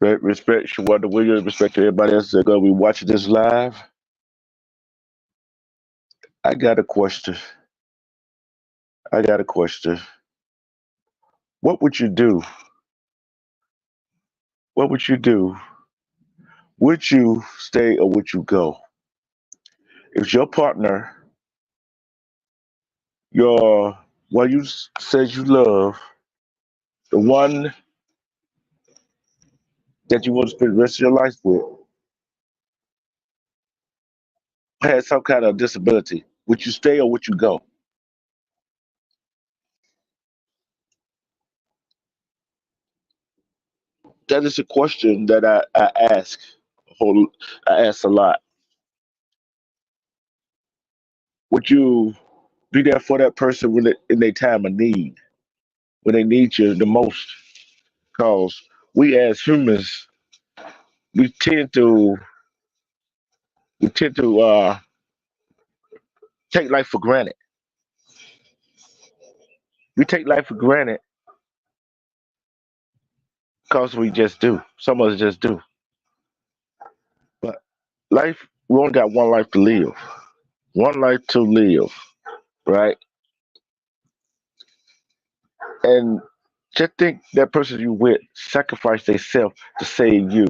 Respect Shawanda Williams, respect to everybody else that's gonna be watching this live. I got a question. I got a question. What would you do? What would you do? Would you stay or would you go? If your partner, your one you said you love, the one that you want to spend the rest of your life with, has some kind of disability, would you stay or would you go? That is a question that I ask. Whole, I ask a lot. Would you be there for that person when in their time of need, when they need you the most? Because we as humans, we tend to we tend to take life for granted. We take life for granted because we just do. Some of us just do. But life, we only got one life to live. One life to live, right? And just think that person you with sacrificed themselves to save you.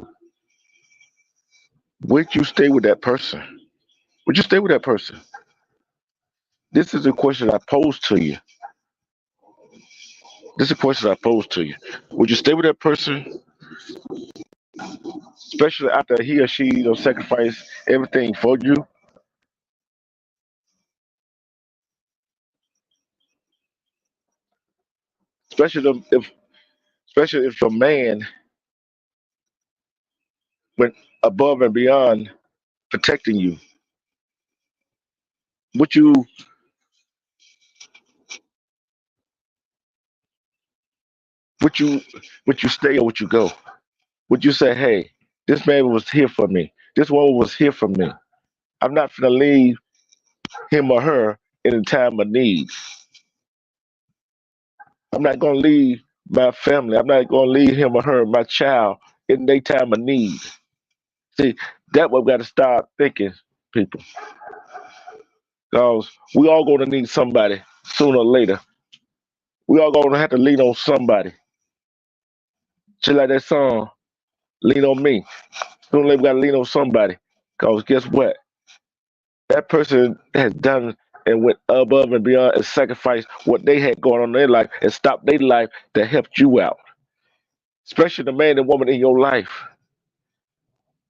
Would you stay with that person? Would you stay with that person? This is a question I pose to you. This is a question I pose to you. Would you stay with that person, especially after he or she sacrifice everything for you? Especially especially if your man went above and beyond protecting you. Would you would you would you stay or would you go? Would you say, hey, this man was here for me. This woman was here for me. I'm not gonna leave him or her in a time of need. I'm not gonna leave my family. I'm not gonna leave him or her, my child, in their time of need. See, that what we gotta start thinking, people. Because we all gonna need somebody sooner or later. We all gonna have to lean on somebody. Just like that song, Lean on Me. Sooner or later we gotta lean on somebody. Because guess what? That person has done and went above and beyond and sacrificed what they had going on in their life and stopped their life to help you out. Especially the man and woman in your life.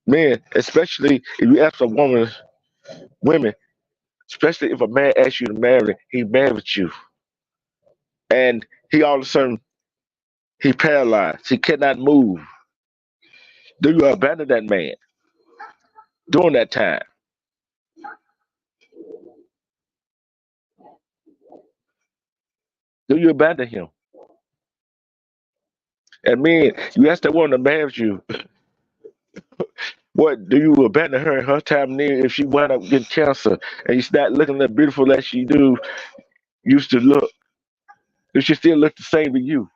Men, especially if you ask a woman, women, especially if a man asks you to marry, he married you. And he all of a sudden, he paralyzed. He cannot move. Do you abandon that man during that time? Do you abandon him? And men, you ask that woman to marry you, what do you abandon her in her time of need if she wind up getting cancer and you start looking as beautiful as she do used to look? Does she still look the same to you?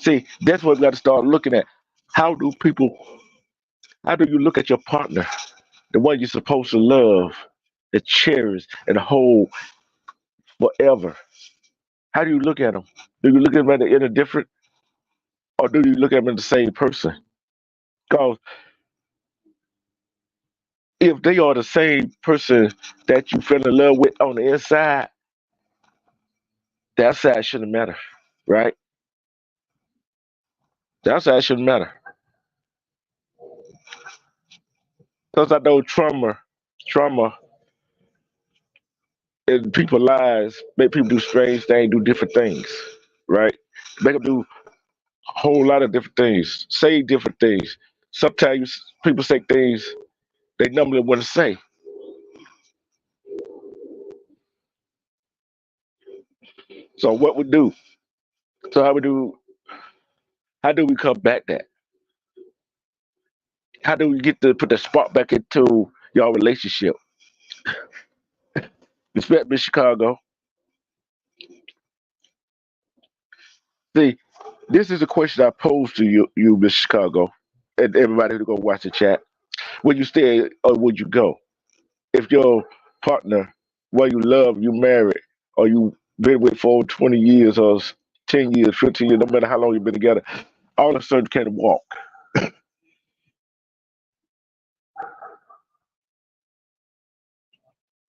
See, that's what we got to start looking at. How do people? How do you look at your partner, the one you're supposed to love, and cherish, and hold forever? How do you look at them? Do you look at them in a different, or do you look at them in the same person? Because if they are the same person that you fell in love with on the inside, the outside shouldn't matter, right? The outside shouldn't matter. Because I know trauma in people's lives make people do strange things, do different things, right? Make them do a whole lot of different things, say different things. Sometimes people say things they normally wouldn't say. So what we do? So how we do? How do we combat that? How do we get to put the spark back into your relationship? Respect Miss Chicago. See, This is a question I pose to you, Miss Chicago, and everybody who go watch the chat. Would you stay or would you go? If your partner, well, you love, you married, or you been with for 20 years or 10 years, 15 years, no matter how long you've been together, all of a sudden can't walk.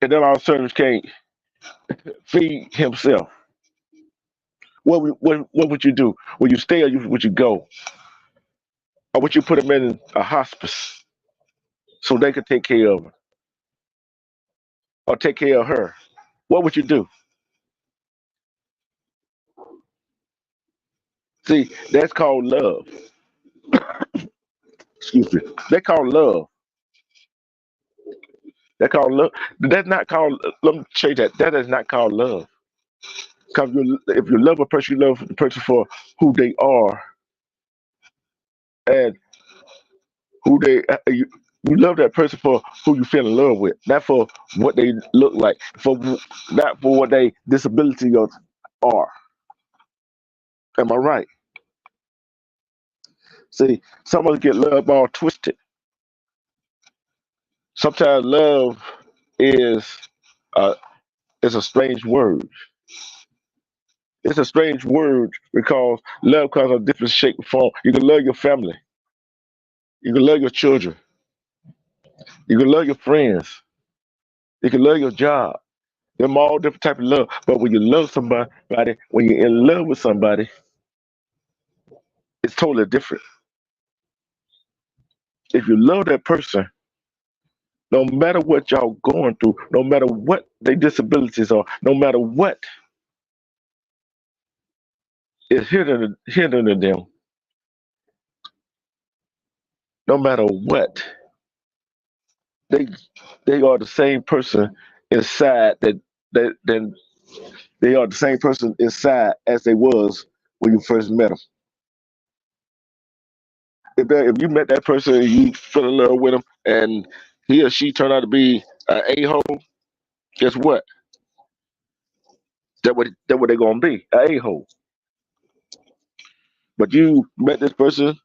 And then all of a sudden can't feed himself. What would you do? Would you stay or would you go? Or would you put him in a hospice so they could take care of him or take care of her? What would you do? See, that's called love. Excuse me. They call love. They call love. That's not called. Let me change that. That is not called love. Because if you love a person, you love the person for who they are and who they. You love that person for who you feel in love with, not for what they look like, not for what they disability are. Am I right? See, some of us get love all twisted. Sometimes love is uh, is a strange word. It's a strange word because love comes in different shape and form. You can love your family. You can love your children. You can love your friends. You can love your job. Them all different type of love. But when you love somebody, when you're in love with somebody, it's totally different. If you love that person, no matter what y'all going through, no matter what their disabilities are, no matter what is hindering them, no matter what, they they are the same person inside that they are the same person inside as they was when you first met them. If you met that person and you fell in love with him and he or she turned out to be an a-hole, guess what? That what they're gonna be, an a-hole. But you met this person,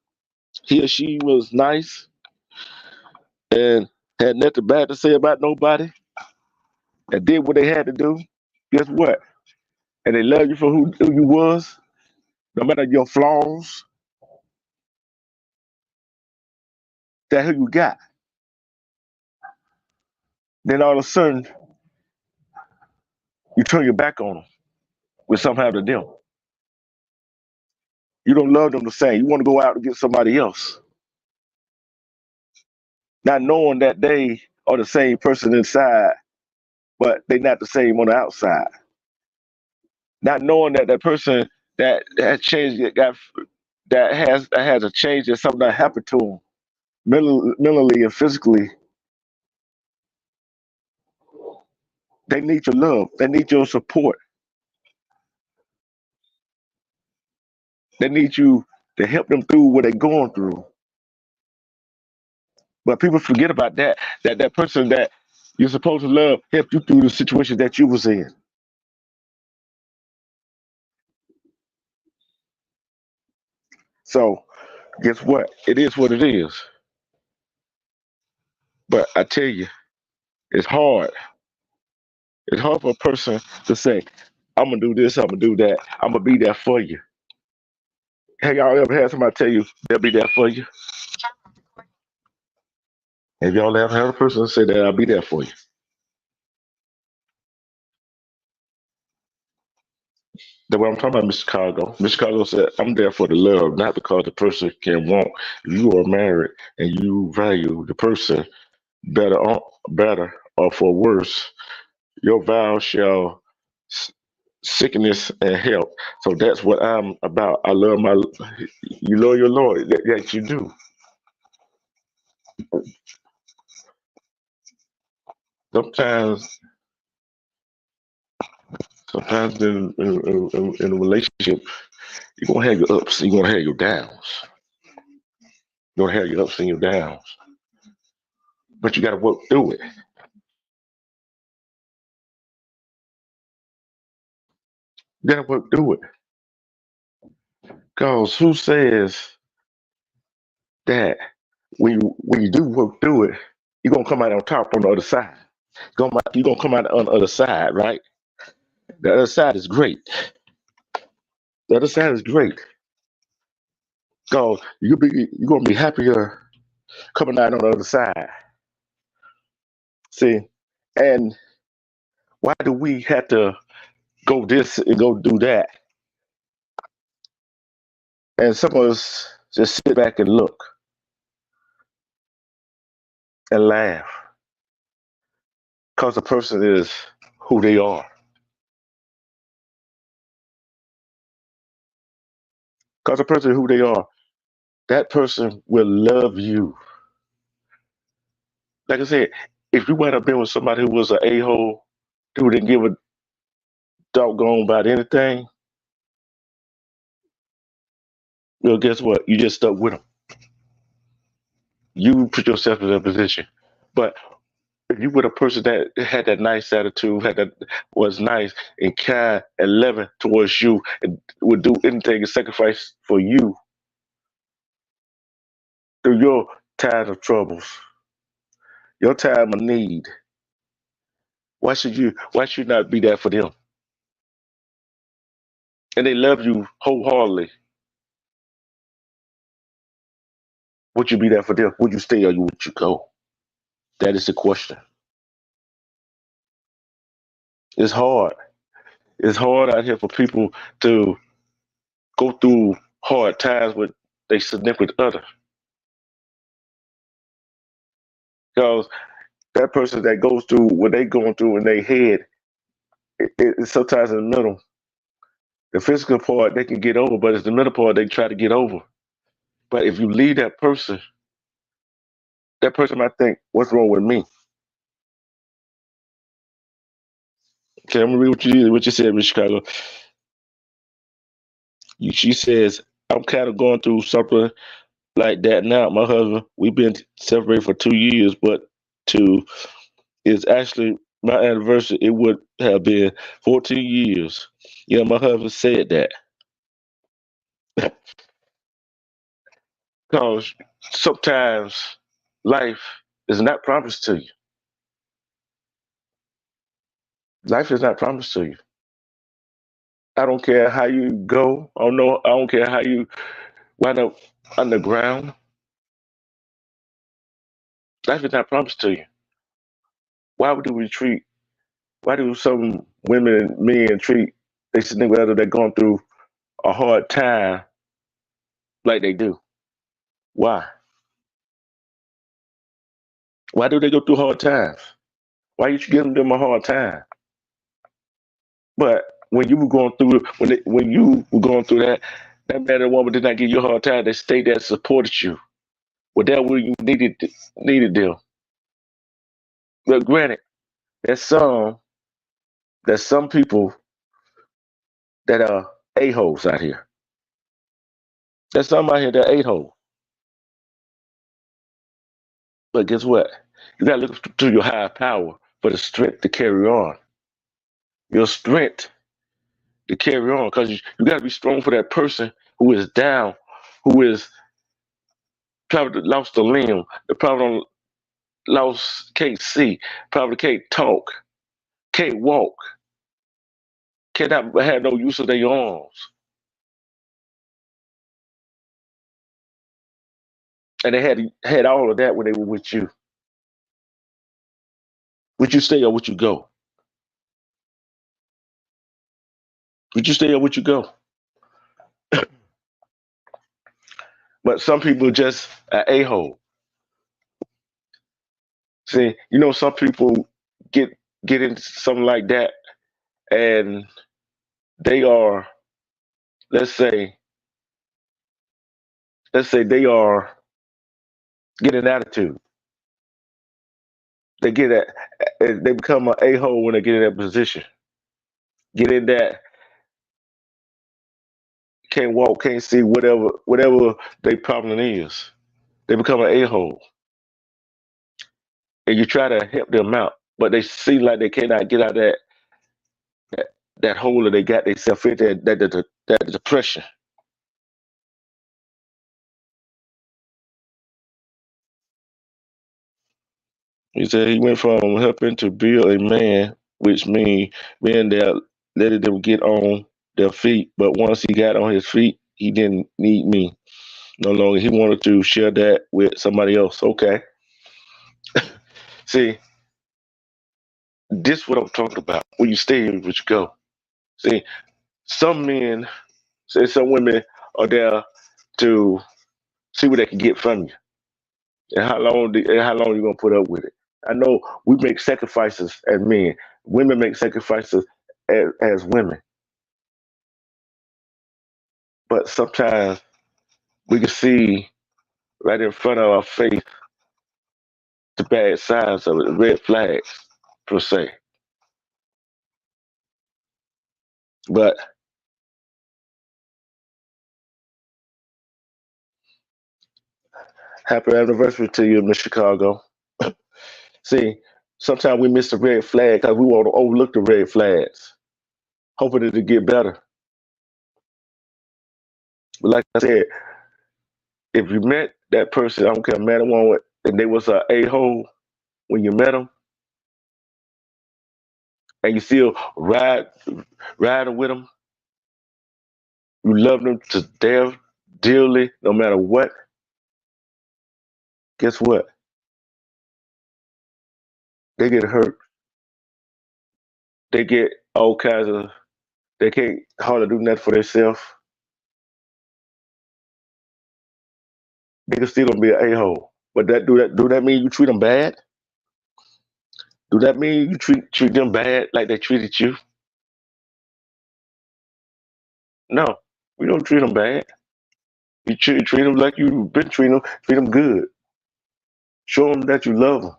he or she was nice and had nothing bad to say about nobody and did what they had to do. Guess what? And they love you for who you was, no matter your flaws. That who you got. Then all of a sudden, you turn your back on them when something happened to them. You don't love them the same. You want to go out and get somebody else, not knowing that they are the same person inside, but they're not the same on the outside. Not knowing that that person that has changed, that has a change, that something that happened to them mentally and physically. They need your love. They need your support. They need you to help them through what they're going through. But people forget about that. That person that you're supposed to love helped you through the situation that you was in. So guess what? It is what it is. But I tell you, it's hard. It's hard for a person to say, "I'm gonna do this. I'm gonna do that. I'm gonna be there for you." Have y'all ever had somebody tell you they'll be there for you? Have y'all ever had a person say that I'll be there for you? That's what I'm talking about, Mr. Chicago. Mr. Chicago said, I'm there for the love, not because the person can want. If you are married and you value the person better or for worse, your vow shall sickness and health. So that's what I'm about. I love you love your Lord. That you do. Sometimes, sometimes in a relationship, you're gonna have your ups, you're gonna have your downs. You're gonna have your ups and your downs, but you got to work through it. You got to work through it. Cause who says that when you do work through it, you're gonna come out on top on the other side. You're gonna come out on the other side, right? The other side is great. The other side is great. Cause you're gonna be happier coming out on the other side. See, and why do we have to go this and go do that? And some of us just sit back and look and laugh because the person is who they are. Because the person who they are, that person will love you. Like I said, if you might have been with somebody who was an a-hole, who didn't give a doggone about anything, well, guess what? You just stuck with them. You put yourself in that position. But if you were a person that had that nice attitude, was nice and kind and loving towards you, and would do anything and sacrifice for you through your time of troubles, your time of need, why should you not be there for them? And they love you wholeheartedly. Would you be there for them? Would you stay or would you go? That is the question. It's hard. It's hard out here for people to go through hard times with their significant other. Because that person that goes through what they going through in their head, it's sometimes in the middle. The physical part they can get over, but it's the middle part they try to get over. But if you leave that person might think, "What's wrong with me?" Okay, I'm gonna read what you said, Miss Chicago. She says, "I'm kind of going through something like that now. My husband, we've been separated for 2 years, but two is actually my anniversary. It would have been 14 years. Yeah, my husband said that because sometimes life is not promised to you. Life is not promised to you. I don't care how you go. I don't know. I don't care how you wind up underground. Life is not promised to you. Why would we treat? Why do some women and men treat they significant other that going through a hard time like they do? Why? Why do they go through hard times? Why you giving them a hard time? But when you were going through when you were going through that man and woman did not give you a hard time. They stayed there, supported you. Well, there where you needed them. But granted, there's some people that are a-holes out here. There's some out here that are a-hole. But guess what? You gotta look to your higher power for the strength to carry on. Your strength to carry on, because you gotta be strong for that person who is down, who is probably lost a limb, they probably lost, can't see, probably can't talk, can't walk, cannot have no use of their arms. And they had all of that when they were with you. Would you stay or would you go? Would you stay or would you go? But some people just a-hole. See, some people get into something like that and they are, let's say, they are getting an attitude. They get that they become an a-hole when they get in that position. Get in that, can't walk, can't see, whatever their problem is. They become an a-hole. And you try to help them out, but they seem like they cannot get out of that hole that they got themselves into, that depression. He said he went from helping to build a man, which means being there, letting them get on their feet. But once he got on his feet, he didn't need me no longer. He wanted to share that with somebody else. Okay. See, this what I'm talking about. When you stay here, where you go. See, some men, say some women are there to see what they can get from you. And how long you gonna put up with it? I know we make sacrifices as men. Women make sacrifices as women. But sometimes we can see right in front of our face the bad sides of it, the red flags per se. But happy anniversary to you, Miss Chicago. See, sometimes we miss the red flag because we want to overlook the red flags, hoping it to get better. But like I said, if you met that person, I don't care, man or woman, and they was a hole when you met them, and you still riding with them, you love them to death, dearly, no matter what. Guess what? They get hurt. They get all kinds of. They can't hardly do nothing for themselves. They can still gonna be an a-hole. But that mean you treat them bad? Do that mean you treat them bad like they treated you? No, we don't treat them bad. You treat them like you've been treating them. Treat them good. Show them that you love them.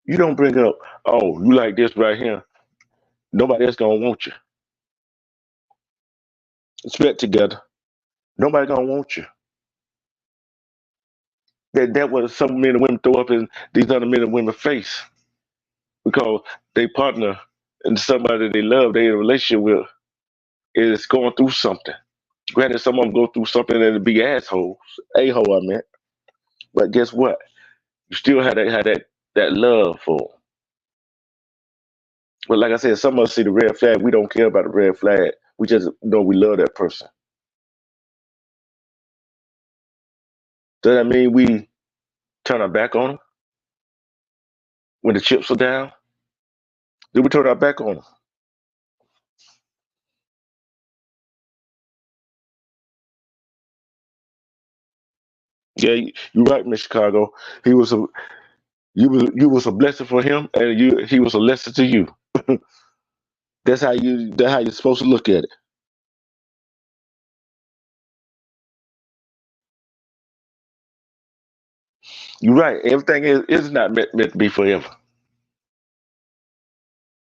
You don't bring up, oh, you like this right here. Nobody else gonna want you. Sweat together. Nobody gonna want you. That was some men and women throw up in these other men and women face because they partner and somebody they love, they in a relationship with is going through something. Granted, some of them go through something and be assholes, a-hole I meant. But guess what? You still have that love for 'em. But like I said, some of us see the red flag. We don't care about the red flag. We just know we love that person. Does that mean we turn our back on them when the chips are down? Do we turn our back on them? Yeah, you're right, Miss Chicago. He was a you was a blessing for him, and he was a lesson to you. That's how you're supposed to look at it. You're right. Everything is not meant to be forever.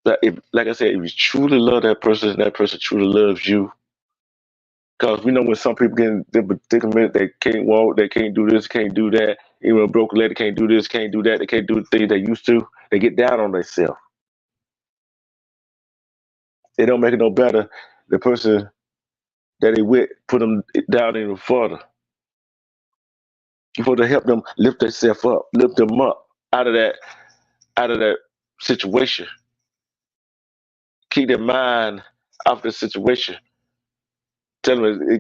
But if, like I said, if you truly love that person, and that person truly loves you, because we know when some people get in the predicament, they can't walk, they can't do this, can't do that. Even a broken leg, they can't do this, can't do that, they can't do the things they used to. They get down on themselves. They don't make it no better. The person that they with put them down even further. You supposed to help them lift themselves up, lift them up out of that situation. Keep their mind off the situation. Tell them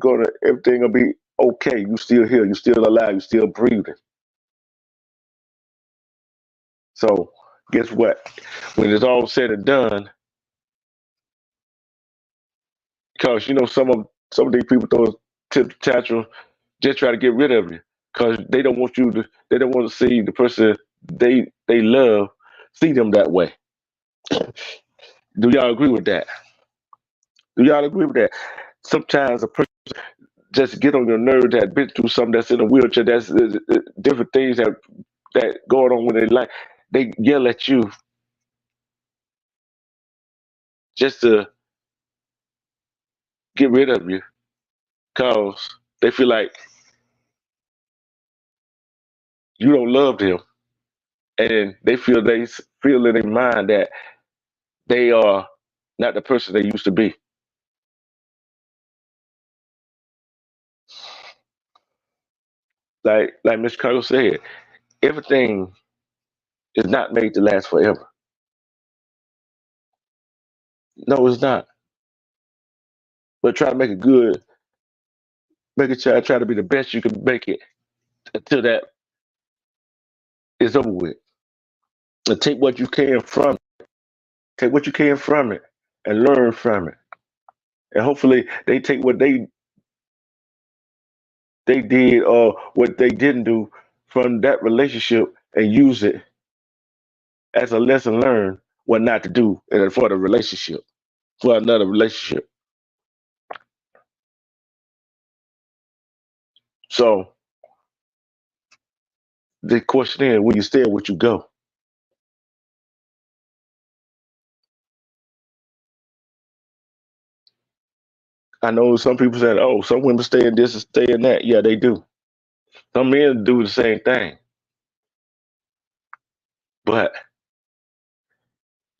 everything gonna be okay. You still here, you still alive, you still breathing. So guess what? When it's all said and done, because some of these people throw tip tantrum just try to get rid of you because they don't want you to. They don't want to see the person they love see them that way. Do y'all agree with that? Do y'all agree with that? Sometimes a person just get on your nerve that been through something that's in a wheelchair. That's different things that going on with their life. They yell at you just to get rid of you because they feel like you don't love them, and they feel in their mind that they are not the person they used to be. Like Mr. Chicago said, everything is not made to last forever. No, it's not. But try to make it good. Make it try to be the best you can make it until that is over with. And take what you can from it. Take what you can from it and learn from it. And hopefully they take what they did or what they didn't do from that relationship and use it as a lesson learned what not to do for the relationship, for another relationship. So the question is, will you stay or would you go? I know some people said, oh, some women stay in this and stay in that. Yeah, they do. Some men do the same thing. But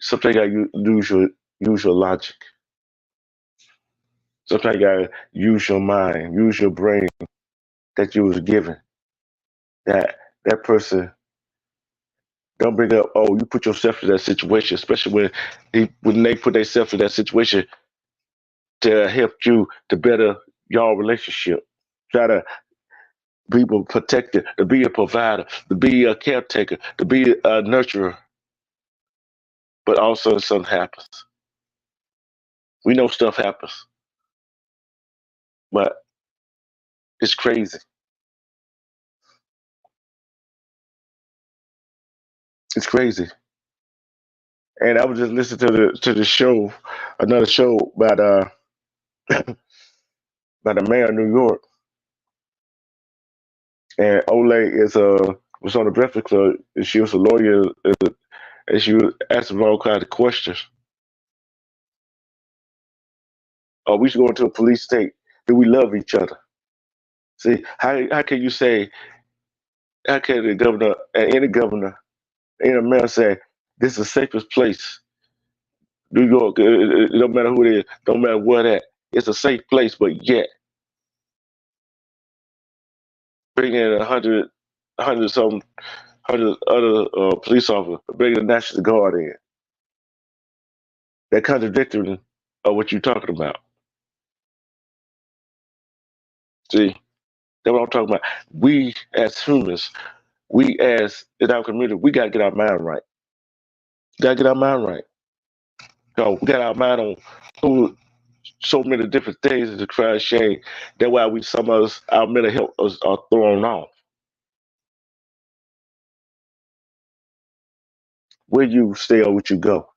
sometimes you gotta use your logic. Sometimes you gotta use your mind, use your brain that you was given. That person don't bring up, oh, you put yourself in that situation, especially when they put themselves in that situation to help you to better your relationship. Try to be a protector, to be a provider, to be a caretaker, to be a nurturer. But also something happens. We know stuff happens, but it's crazy. It's crazy. And I was just listening to the show, another show about about a mayor of New York, and Ole is was on the Breakfast Club, and she was a lawyer, and she was asking all kinds of questions. Oh, we should go into a police state. Do we love each other? See, how can you say, how can the governor, any governor, any mayor say, this is the safest place? New York, it don't matter who it is, don't matter what at, it's a safe place, but yet bring in a hundred some, hundred other police officers, bring the National Guard in. That contradictory of what you're talking about. See, that's what I'm talking about. We as humans, we as in our community, we gotta get our mind right. Gotta get our mind right. No, we got our mind on so many different things as a crime shame. That's why we some of us our mental health are thrown off. Where you stay or would you go?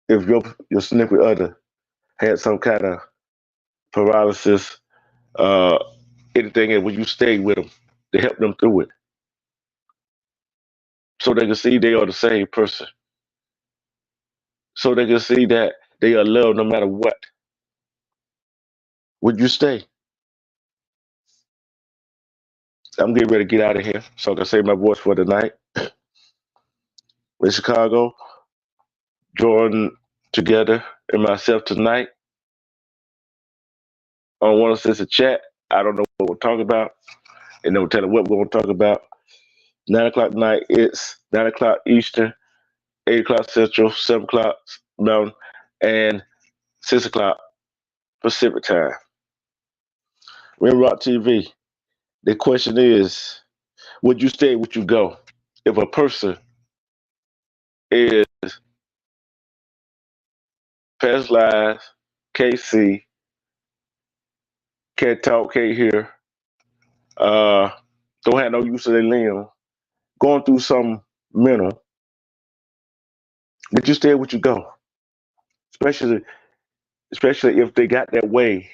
If your significant other had some kind of paralysis, uh, anything, and would you stay with them to help them through it, so they can see they are the same person, so they can see that they are loved no matter what? Would you stay? I'm getting ready to get out of here, so I can save my voice for the night. In Chicago, Jordan together and myself tonight on 106 a chat. I don't know what we'll talk about, and then we'll tell you what we're going to talk about. 9 o'clock tonight, it's 9 o'clock Eastern, 8 o'clock Central, 7 o'clock Mountain, and 6 o'clock Pacific time. Red Rock TV. The question is, would you stay? Would you go? If a person is past lives, can't see, can't talk, can't hear, uh, don't have no use of their limb, going through some mental, would you stay? Would you go? Especially, especially if they got that way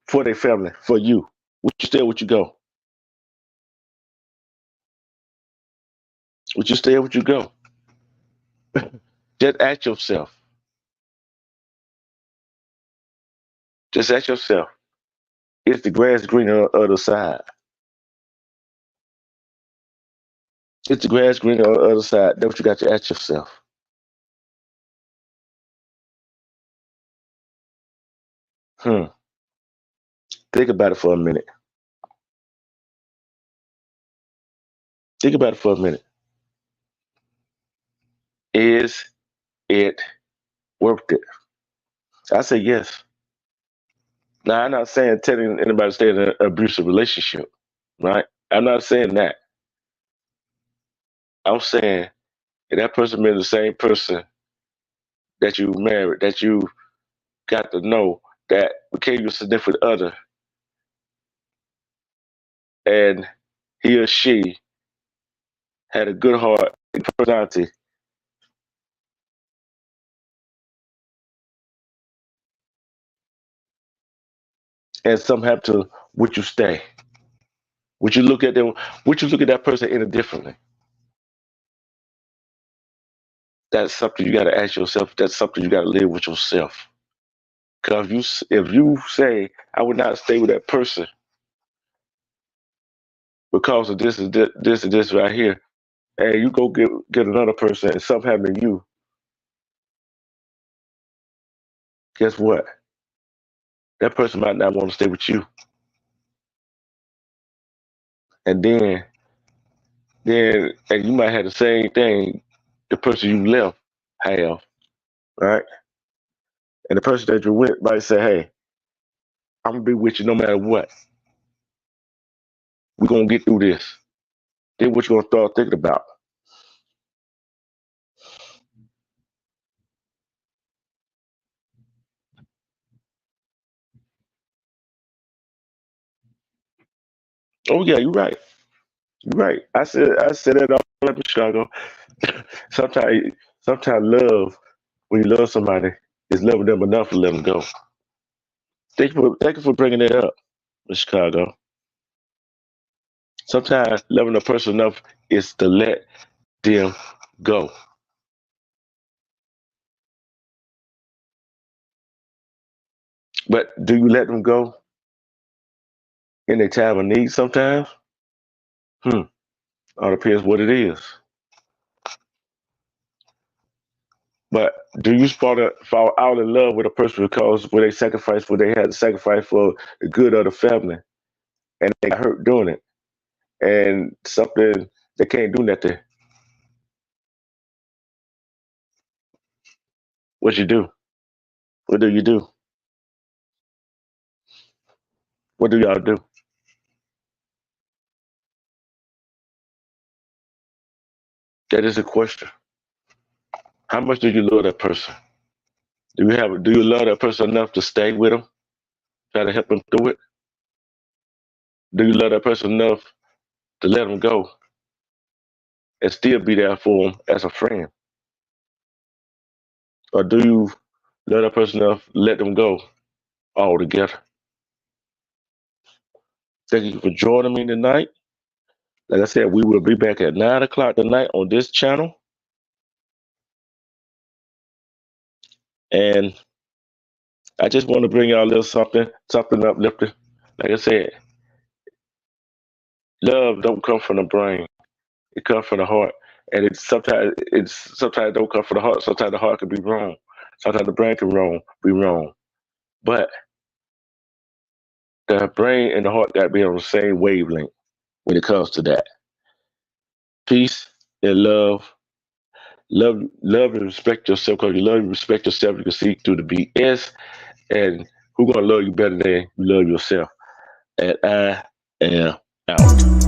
for their family, for you. Would you stay? Would you go? Would you stay? Would you go? Just ask yourself. Just ask yourself. Is the grass greener on the other side? Is the grass greener on the other side? That's what you got to ask yourself. Hmm. Think about it for a minute. Think about it for a minute. Is it worth it? I say yes. Now, I'm not saying telling anybody to stay in an abusive relationship, right? I'm not saying that. I'm saying if that person been the same person that you married, that you got to know, that became your significant other, and he or she had a good heart and personality, and something happened to, would you stay? Would you look at them? Would you look at that person any differently? That's something you got to ask yourself. That's something you got to live with yourself. Because if you say I would not stay with that person because of this and this and this right here, and you go get another person and something happened to you, guess what? That person might not want to stay with you, and and you might have the same thing the person you left have, right? And the person that you're with might say, "Hey, I'm gonna be with you no matter what. We're gonna get through this." Then what you gonna start thinking about? Oh yeah, you're right. You're right. I said it all up in Chicago. sometimes sometimes love, when you love somebody, is loving them enough to let them go. Thank you for bringing it up in Chicago. Sometimes loving a person enough is to let them go. But do you let them go in their time of need sometimes? Hmm. All depends what it is. But do you fall out in love with a person because when they sacrificed what they had to sacrifice for the good of the family and they got hurt doing it and something they can't do nothing? What you do? What do you do? What do y'all do? That is a question. How much do you love that person? Do you love that person enough to stay with them? Try to help them through it? Do you love that person enough to let them go and still be there for them as a friend? Or do you love that person enough to let them go altogether? Thank you for joining me tonight. Like I said, we will be back at 9 o'clock tonight on this channel. And I just want to bring y'all a little something uplifting. Like I said, love don't come from the brain. It comes from the heart. And sometimes it don't come from the heart. Sometimes the heart can be wrong. Sometimes the brain can be wrong. But the brain and the heart got to be on the same wavelength when it comes to that. Peace and love. Love and respect yourself. Because you love and respect yourself, you can see through the BS. And who gonna love you better than you love yourself? And I am out.